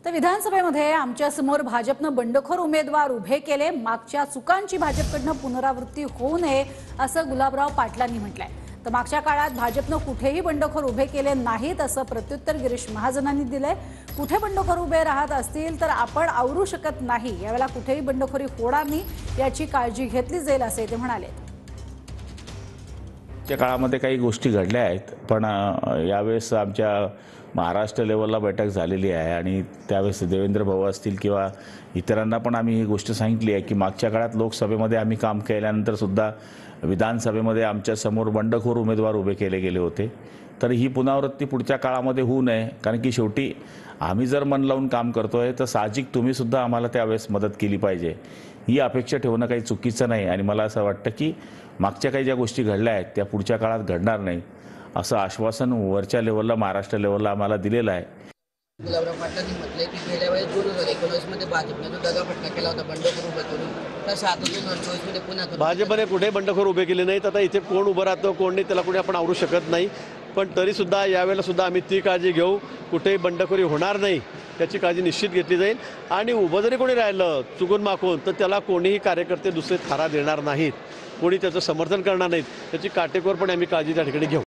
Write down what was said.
तर विधानसभेमध्ये आमच्या समोर भाजपनं बंडखोर उमेदवार उभे केले, मागच्या चुकांची भाजपकडनं पुनरावृत्ती होऊ नये असं गुलाबराव पाटलांनी म्हटलंय। तर मागच्या काळात भाजपनं कुठेही बंडखोर उभे केले नाहीत असं प्रत्युत्तर गिरीश महाजनांनी दिलंय। कुठे बंडखोर उभे राहत असतील तर आपण आवरू शकत नाही, यावेळेला कुठेही बंडखोरी होणार नाही याची काळजी घेतली जाईल असे ते म्हणाले। त्या काळामध्ये काही गोष्टी घडल्या आहेत, पण यावेळेस आमच्या महाराष्ट्र लेवलला बैठक झालेली आहे आणि त्यावेळेस देवेंद्र भाऊ असतील किंवा इतरांना पण आम्ही ही गोष्ट सांगितली आहे की मागच्या काळात लोकसभेमध्ये आम्ही काम केल्यानंतर सुद्धा विधानसभेमध्ये आमच्या समोर बंडखोर उमेदवार उभे केले गेले होते। तर ही पुनरावृत्ती पुढच्या काळामध्ये होऊ नये, कारण की शेवटी आम्ही जर मन लावून काम करतोय तर साहजिक तुम्ही सुद्धा आम्हाला त्यावेळेस मदत केली पाहिजे, ही अपेक्षा ठेवणं काही चुकीचं नाही। आणि मला असं वाटतं की मागच्या काही ज्या गोष्टी घडल्या आहेत त्या पुढच्या काळात घडणार नाही असं आश्वासन वरच्या लेवलला महाराष्ट्र लेवलला आम्हाला दिलेलं आहे। गुलाबराव पाटलांनी म्हटलंय की गेल्या वेळेस 2019 मध्ये भाजपने जो दगाफटका केला होता बंडखोर उभे करून, तसं आता 2024 मध्ये पुन्हा भाजपने कुठे बंडखोर उभे केले नाहीत। आता इथे कोण उभं राहतं कोण नाही त्याला कोणी आपण आवरू शकत नाही, पण तरीसुद्धा यावेळेला सुद्धा आम्ही ती काळजी घेऊ, कुठेही बंडखोरी होणार नाही त्याची काळजी निश्चित घेतली जाईल। आणि उभं जरी कोणी राहिलं चुकून माकून तर त्याला कोणीही कार्यकर्ते दुसरे थारा देणार नाहीत, कोणी त्याचं समर्थन करणार नाहीत, त्याची काटेकोरपणे आम्ही काळजी त्या ठिकाणी घेऊ।